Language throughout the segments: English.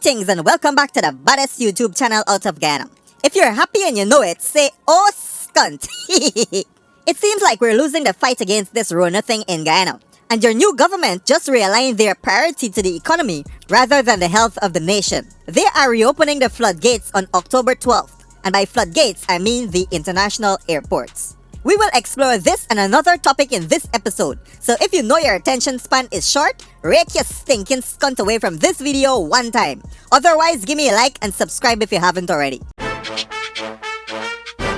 Greetings and welcome back to the baddest YouTube channel out of Guyana. If you're happy and you know it, say, "Oh, skunt." It seems like we're losing the fight against this Rona thing in Guyana. And your new government just realigned their priority to the economy rather than the health of the nation. They are reopening the floodgates on October 12th. And by floodgates, I mean the international airports. We will explore this and another topic in this episode. So if you know your attention span is short, rake your stinking skunt away from this video one time. Otherwise, give me a like and subscribe if you haven't already.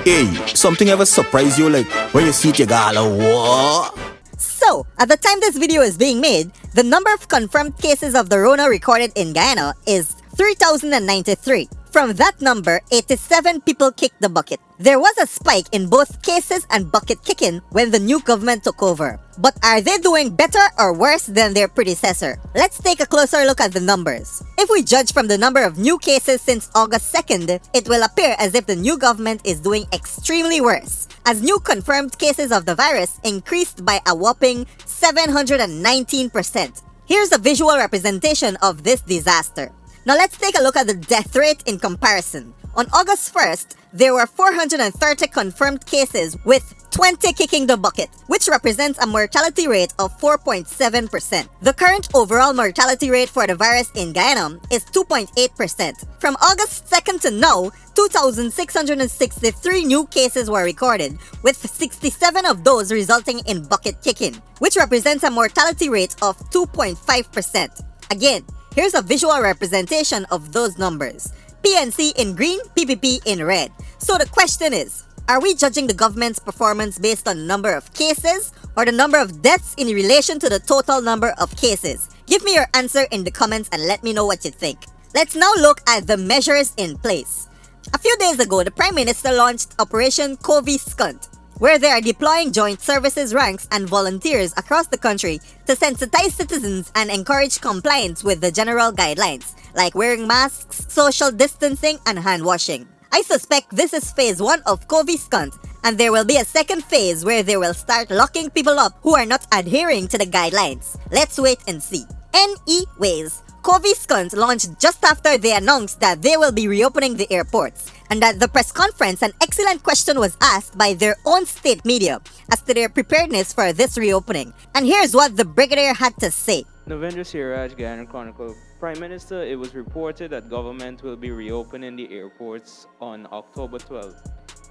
Hey, something ever surprise you like when you see it, you go, what? So, at the time this video is being made, the number of confirmed cases of the Rona recorded in Guyana is 3,093. From that number, 87 people kicked the bucket. There was a spike in both cases and bucket kicking when the new government took over. But are they doing better or worse than their predecessor? Let's take a closer look at the numbers. If we judge from the number of new cases since August 2nd, it will appear as if the new government is doing extremely worse, as new confirmed cases of the virus increased by a whopping 719%. Here's a visual representation of this disaster. Now let's take a look at the death rate in comparison. On August 1st, there were 430 confirmed cases with 20 kicking the bucket, which represents a mortality rate of 4.7%. The current overall mortality rate for the virus in Guyana is 2.8%. From August 2nd to now, 2,663 new cases were recorded, with 67 of those resulting in bucket kicking, which represents a mortality rate of 2.5%. Again, here's a visual representation of those numbers. PNC in green, PPP in red. So the question is, are we judging the government's performance based on the number of cases or the number of deaths in relation to the total number of cases? Give me your answer in the comments and let me know what you think. Let's now look at the measures in place. A few days ago, the Prime Minister launched Operation Coviskunt, where they are deploying joint services ranks and volunteers across the country to sensitize citizens and encourage compliance with the general guidelines, like wearing masks, social distancing, and hand washing. I suspect this is phase 1 of Coviskunt, and there will be a second phase where they will start locking people up who are not adhering to the guidelines. Let's wait and see. Anyways, Coviskunt launched just after they announced that they will be reopening the airports, and at the press conference an excellent question was asked by their own state media as to their preparedness for this reopening. And here's what the brigadier had to say. Novendra Siraj, Guyana Chronicle. Prime Minister, it was reported that government will be reopening the airports on October 12th.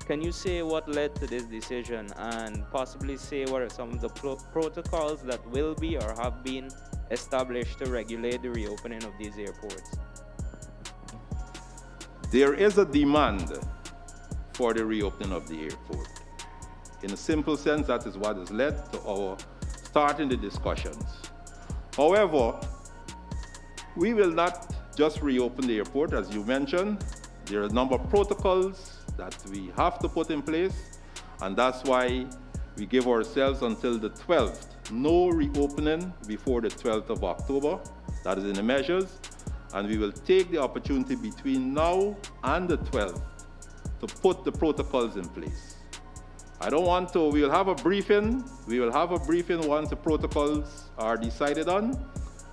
Can you say what led to this decision and possibly say what are some of the protocols that will be or have been established to regulate the reopening of these airports? There is a demand for the reopening of the airport. In a simple sense, that is what has led to our starting the discussions. However, we will not just reopen the airport, as you mentioned. There are a number of protocols that we have to put in place, and that's why we give ourselves until the 12th. No reopening before the 12th of October. That is in the measures. And we will take the opportunity between now and the 12th to put the protocols in place. I don't want to, we will have a briefing. We will have a briefing once the protocols are decided on,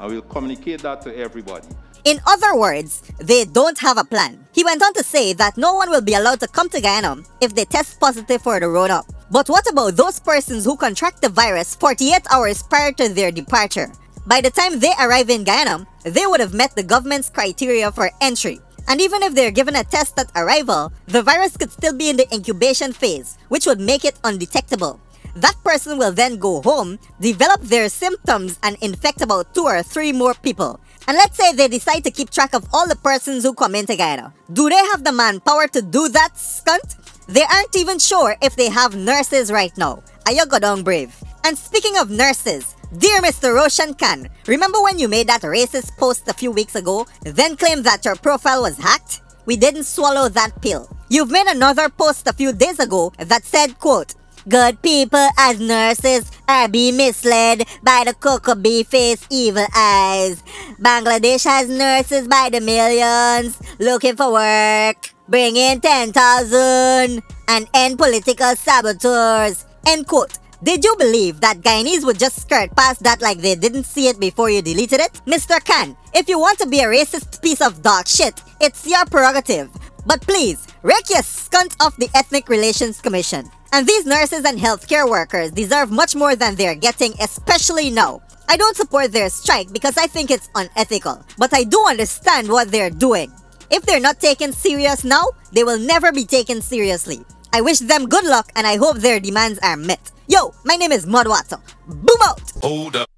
and we'll communicate that to everybody. In other words, they don't have a plan. He went on to say that no one will be allowed to come to Guyana if they test positive for the Rona. But what about those persons who contract the virus 48 hours prior to their departure? By the time they arrive in Guyana, they would have met the government's criteria for entry. And even if they're given a test at arrival, the virus could still be in the incubation phase, which would make it undetectable. That person will then go home, develop their symptoms, and infect about 2 or 3 more people. And let's say they decide to keep track of all the persons who come into Guyana. Do they have the manpower to do that, skunt? They aren't even sure if they have nurses right now. Ayo godong brave. And speaking of nurses, dear Mr. Roshan Khan, remember when you made that racist post a few weeks ago, then claimed that your profile was hacked? We didn't swallow that pill. You've made another post a few days ago that said, quote, "Good people as nurses are being misled by the cocoa bee-faced evil eyes. Bangladesh has nurses by the millions looking for work. Bring in 10,000 and end political saboteurs." End quote. Did you believe that Guyanese would just skirt past that like they didn't see it before you deleted it? Mr. Khan, if you want to be a racist piece of dog shit, it's your prerogative. But please, rake your skunt off the Ethnic Relations Commission. And these nurses and healthcare workers deserve much more than they're getting, especially now. I don't support their strike because I think it's unethical, but I do understand what they're doing. If they're not taken serious now, they will never be taken seriously. I wish them good luck and I hope their demands are met. Yo, my name is Mudwata. Boom out! Hold up.